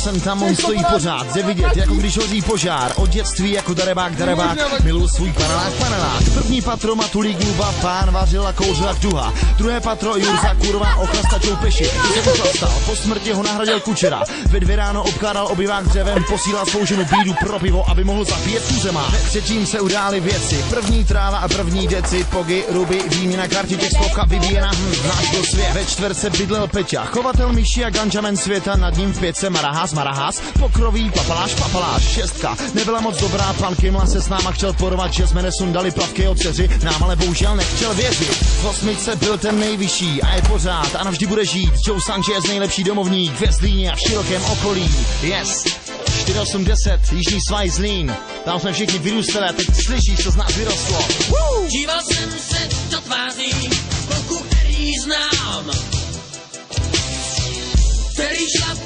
jsem tam, on stojí pořád. Jde vidět, jako když hoří požár. Od dětství jako darebák, miluji svůj panelák. První patro Matulík Luba, pán vařil a kouřil jak duha. Druhé patro Jurza, kurva, ochlastačou peši. Se uchlastal, po smrti ho nahradil Kučera. Ve 2 ráno obkládal obyvák dřevem, posílal svou ženu bídu pro pivo, aby mohl zapíjet tuzema. Ve 3. se udály věci, první tráva a první deci, pogy, ruby, výměna kartiček, spolka vyvíjena, znáš to svět. Ve 4. bydlel Peťa, chovatel myší a ganžamen světa, nad ním v 5. Marahás, pokroví papaláš, 6. nebyla moc dobrá, pan Kimla se s náma chtěl porovat, že jsme nesundali plavky od dceři, nám ale bohužel nechtěl věřit. V 8. byl ten nejvyšší a je pořád a navždy bude žít, Joe Sanchez nejlepší domovník ve Zlíně a v širokém okolí. Yes, 4810, jižní svaj Zlín, tam jsme všichni vyrůstali a teď slyšíš, co z nás vyrostlo. Díval jsem se do tváří kluku, který znám, který šlap